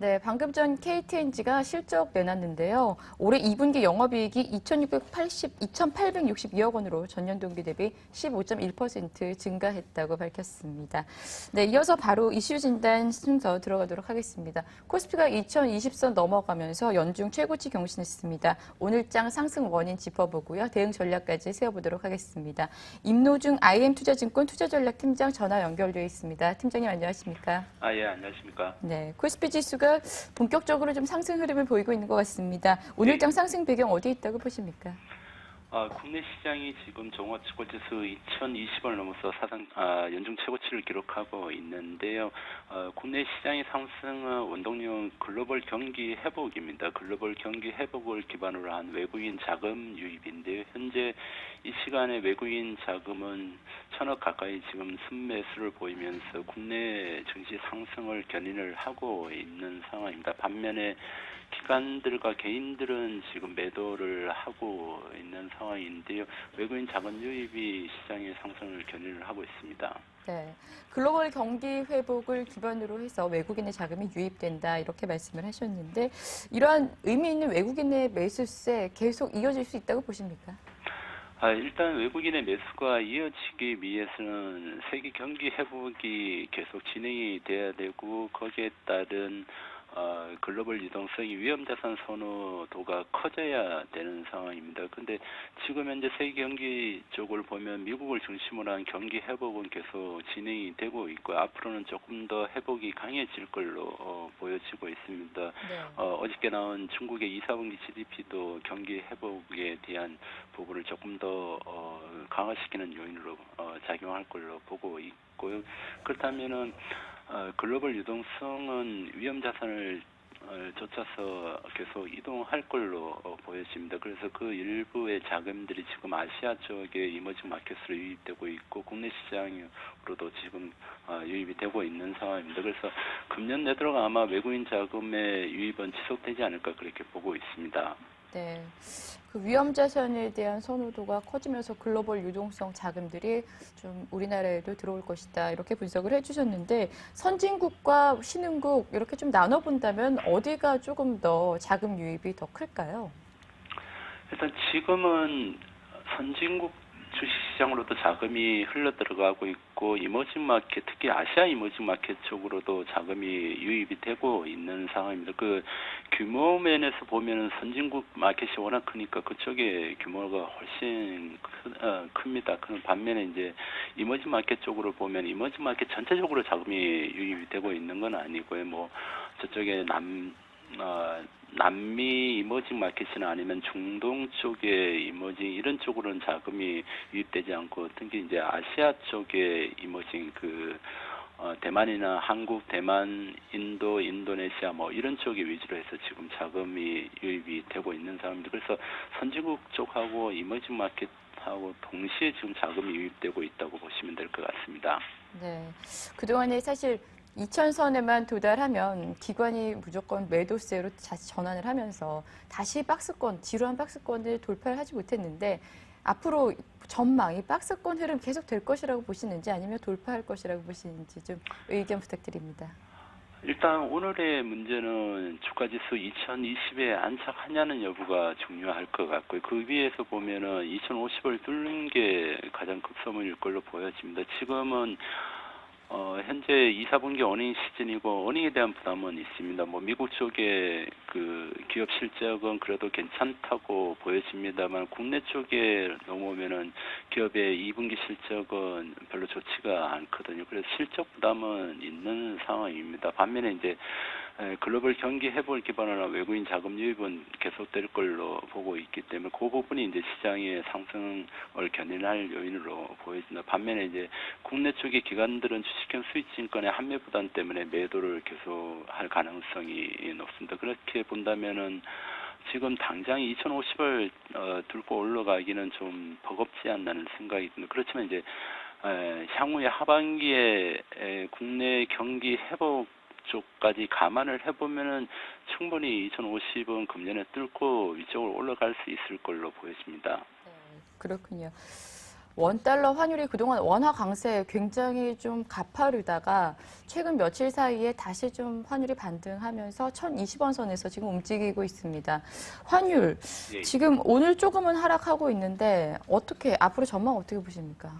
네, 방금 전 KTNG가 실적 내놨는데요. 올해 2분기 영업이익이 2,862억 원으로 전년 동기 대비 15.1% 증가했다고 밝혔습니다. 네, 이어서 바로 이슈 진단 순서 들어가도록 하겠습니다. 코스피가 2020선 넘어가면서 연중 최고치 경신했습니다. 오늘장 상승 원인 짚어보고요. 대응 전략까지 세워보도록 하겠습니다. 임노중 IM투자증권 투자전략팀장 전화 연결되어 있습니다. 팀장님 안녕하십니까? 예, 안녕하십니까? 네, 코스피 지수가 본격적으로 좀 상승 흐름을 보이고 있는 것 같습니다. 오늘장 상승 배경 어디에 있다고 보십니까? 국내 시장이 지금 종합지수지수 2020을 넘어서 사상 연중 최고치를 기록하고 있는데요. 국내 시장의 상승은 원동력 글로벌 경기 회복입니다. 글로벌 경기 회복을 기반으로 한 외국인 자금 유입인데요. 현재 이 시간에 외국인 자금은 1,000억 가까이 지금 순매수를 보이면서 국내 증시 상승을 견인을 하고 있는 상황입니다. 반면에 기관들과 개인들은 지금 매도를 하고 있는 상황인데요. 외국인 자금 유입이 시장의 상승을 견인을 하고 있습니다. 네, 글로벌 경기 회복을 기반으로 해서 외국인의 자금이 유입된다 이렇게 말씀을 하셨는데 이러한 의미 있는 외국인의 매수세 계속 이어질 수 있다고 보십니까? 일단 외국인의 매수가 이어지기 위해서는 세계 경기 회복이 계속 진행이 돼야 되고 거기에 따른 글로벌 유동성이 위험자산 선호도가 커져야 되는 상황입니다. 근데 지금 현재 세계 경기 쪽을 보면 미국을 중심으로 한 경기 회복은 계속 진행이 되고 있고 앞으로는 조금 더 회복이 강해질 걸로 보여지고 있습니다. 네. 어저께 나온 중국의 2, 4분기 GDP도 경기 회복에 대한 부분을 조금 더 강화시키는 요인으로 작용할 걸로 보고 있고요. 그렇다면은 글로벌 유동성은 위험 자산을 쫓아서 계속 이동할 걸로 보여집니다. 그래서 그 일부의 자금들이 지금 아시아 쪽에 이머징 마켓으로 유입되고 있고 국내 시장으로도 지금 유입이 되고 있는 상황입니다. 그래서 금년 내도록 아마 외국인 자금의 유입은 지속되지 않을까 그렇게 보고 있습니다. 네, 그 위험 자산에 대한 선호도가 커지면서 글로벌 유동성 자금들이 좀 우리나라에도 들어올 것이다 이렇게 분석을 해주셨는데 선진국과 신흥국 이렇게 좀 나눠본다면 어디가 조금 더 자금 유입이 더 클까요? 일단 지금은 선진국 주식시장으로도 자금이 흘러 들어가고 있고 이머징 마켓, 특히 아시아 이머징 마켓 쪽으로도 자금이 유입이 되고 있는 상황입니다. 그 규모 면에서 보면은 선진국 마켓이 워낙 크니까 그쪽에 규모가 훨씬 큽니다. 그 반면에 이제 이머징 마켓 쪽으로 보면 이머징 마켓 전체적으로 자금이 유입이 되고 있는 건 아니고요. 뭐 저쪽에 남미 이머징 마켓이나 아니면 중동 쪽의 이머징 이런 쪽으로는 자금이 유입되지 않고 특히 이제 아시아 쪽의 이머징 대만이나 한국, 대만, 인도, 인도네시아 뭐 이런 쪽에 위주로 해서 지금 자금이 유입이 되고 있는 상황입니다. 그래서 선진국 쪽하고 이머징 마켓하고 동시에 지금 자금이 유입되고 있다고 보시면 될 것 같습니다. 네, 그동안에 사실 2,000선에만 도달하면 기관이 무조건 매도세로 다시 전환을 하면서 다시 지루한 박스권을 돌파를 하지 못했는데 앞으로 전망, 이 박스권 흐름 계속 될 것이라고 보시는지 아니면 돌파할 것이라고 보시는지 좀 의견 부탁드립니다. 일단 오늘의 문제는 주가지수 2020에 안착하냐는 여부가 중요할 것 같고요. 그 위에서 보면은 2050을 뚫는 게 가장 급선무일 걸로 보여집니다. 지금은 현재 2, 4분기 어닝 시즌이고 어닝에 대한 부담은 있습니다. 뭐 미국 쪽에 그 기업 실적은 그래도 괜찮다고 보여집니다만 국내 쪽에 넘어오면은 기업의 2분기 실적은 별로 좋지가 않거든요. 그래서 실적 부담은 있는 상황입니다. 반면에 이제 글로벌 경기 회복을 기반으로 한 외국인 자금 유입은 계속될 걸로 보고 있기 때문에 그 부분이 이제 시장의 상승을 견인할 요인으로 보여진다. 반면에 이제 국내 쪽의 기관들은 주식형 수익증권의 한매 부담 때문에 매도를 계속할 가능성이 높습니다. 그렇게 본다면은 지금 당장 2050을 들고 올라가기는 좀 버겁지 않나는 생각이 듭니다. 그렇지만 이제 향후에 하반기에 국내 경기 회복 쪽까지 감안을 해보면은 충분히 2050은 금년에 뚫고 위쪽으로 올라갈 수 있을 걸로 보여집니다. 네, 그렇군요. 원달러 환율이 그동안 원화 강세 굉장히 좀 가파르다가 최근 며칠 사이에 다시 좀 환율이 반등하면서 1,020원 선에서 지금 움직이고 있습니다. 환율 예. 지금 오늘 조금은 하락하고 있는데 어떻게 앞으로 전망 어떻게 보십니까?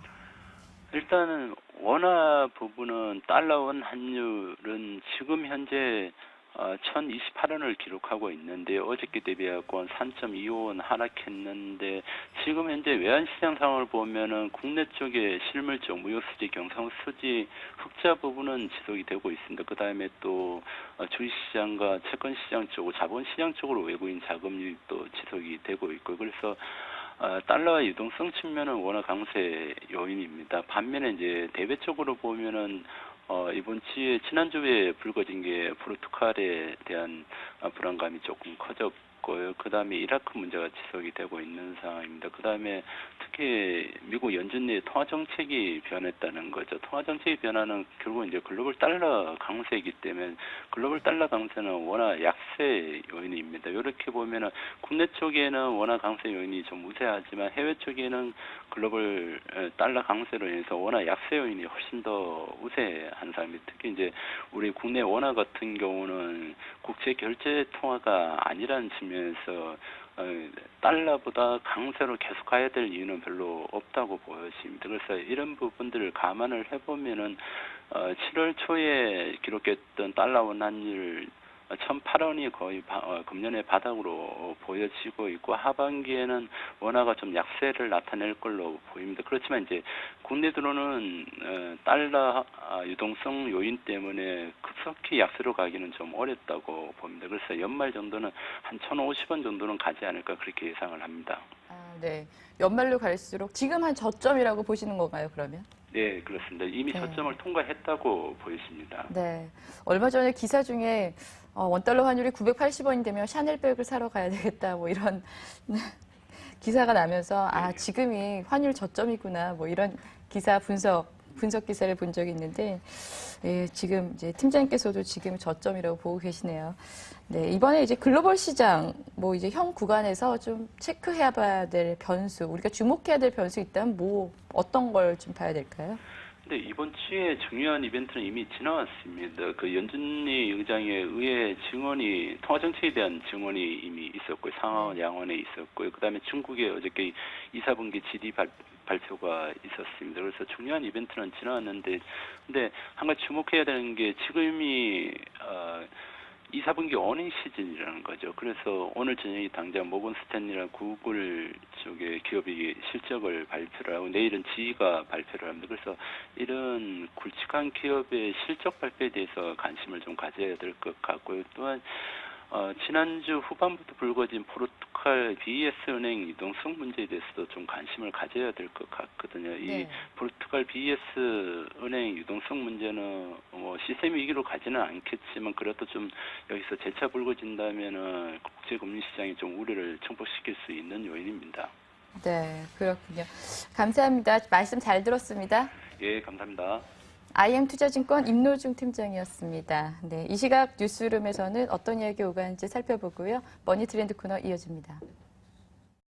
일단은 원화 부분은 달러원 환율은 지금 현재 1,028원을 기록하고 있는데 어저께 대비하고 3.25원 하락했는데 지금 현재 외환시장 상황을 보면은 국내 쪽에 실물적 무역수지, 경상수지 흑자 부분은 지속이 되고 있습니다. 그 다음에 또 주식시장과 채권시장 쪽, 자본시장 쪽으로 외국인 자금이 또 지속이 되고 있고 그래서 달러와 유동성 측면은 워낙 강세 요인입니다. 반면에 이제 대외적으로 보면은 이번 주에 지난주에 불거진 게 포르투갈에 대한 불안감이 조금 커졌고요. 그 다음에 이라크 문제가 지속이 되고 있는 상황입니다. 그 다음에 특히 미국 연준의 통화 정책이 변했다는 거죠. 통화 정책이 변화는 결국 이제 글로벌 달러 강세이기 때문에 글로벌 달러 강세는 워낙 약세 요인입니다. 이렇게 보면은 국내 쪽에는 워낙 강세 요인이 좀 우세하지만 해외 쪽에는 글로벌 달러 강세로 인해서 워낙 약세 요인이 훨씬 더 우세한 상황입니다. 특히 이제 우리 국내 원화 같은 경우는 국제 결제 통화가 아니라는 측면에서 달러보다 강세로 계속 가야 될 이유는 별로 없다고 보여집니다. 그래서 이런 부분들을 감안을 해보면은 7월 초에 기록했던 달러 원환율 1,008원이 거의 금년의 바닥으로 보여지고 있고 하반기에는 원화가 좀 약세를 나타낼 걸로 보입니다. 그렇지만 이제 국내 들어오는 달러 유동성 요인 때문에 급속히 약세로 가기는 좀 어렵다고 봅니다. 그래서 연말 정도는 한 1,050원 정도는 가지 않을까 그렇게 예상을 합니다. 네. 연말로 갈수록 지금 한 저점이라고 보시는 건가요, 그러면? 네, 그렇습니다. 이미 네. 저점을 통과했다고 보여집니다. 네. 얼마 전에 기사 중에 원달러 환율이 980원이 되면 샤넬백을 사러 가야 되겠다, 뭐 이런 기사가 나면서 지금이 환율 저점이구나, 뭐 이런 기사 분석 기사를 본 적이 있는데, 예, 지금 이제 팀장님께서도 지금 저점이라고 보고 계시네요. 네, 이번에 이제 글로벌 시장, 뭐 이제 현 구간에서 좀 체크해야 봐야 될 변수, 우리가 주목해야 될 변수 있다면 뭐 어떤 걸 좀 봐야 될까요? 근데 이번 주에 중요한 이벤트는 이미 지나왔습니다. 그 연준리 의장의 의회 증언이 통화 정책에 대한 증언이 이미 있었고요. 상하원 양원에 있었고요. 그다음에 중국의 어저께 2, 4분기 GDP 발표가 있었습니다. 그래서 중요한 이벤트는 지나왔는데, 근데 한 가지 주목해야 되는 게 지금이 2, 4분기 어닝 시즌이라는 거죠. 그래서 오늘 저녁에 당장 모건 스탠리랑 구글 쪽의 기업이 실적을 발표를 하고 내일은 지가 발표를 합니다. 그래서 이런 굵직한 기업의 실적 발표에 대해서 관심을 좀 가져야 될 것 같고요. 또한 지난주 후반부터 불거진 포르투갈 BS 은행 유동성 문제에 대해서도 좀 관심을 가져야 될 것 같거든요. 이 포르투갈 BS 은행 유동성 문제는 뭐 시스템 위기로 가지는 않겠지만 그래도 좀 여기서 재차 불거진다면은 국제 금융 시장에 좀 우려를 증폭시킬 수 있는 요인입니다. 네, 그렇군요. 감사합니다. 말씀 잘 들었습니다. 예, 감사합니다. IM투자증권 임노중 팀장이었습니다. 네, 이 시각 뉴스룸에서는 어떤 이야기 오가는지 살펴보고요. 머니트렌드 코너 이어집니다.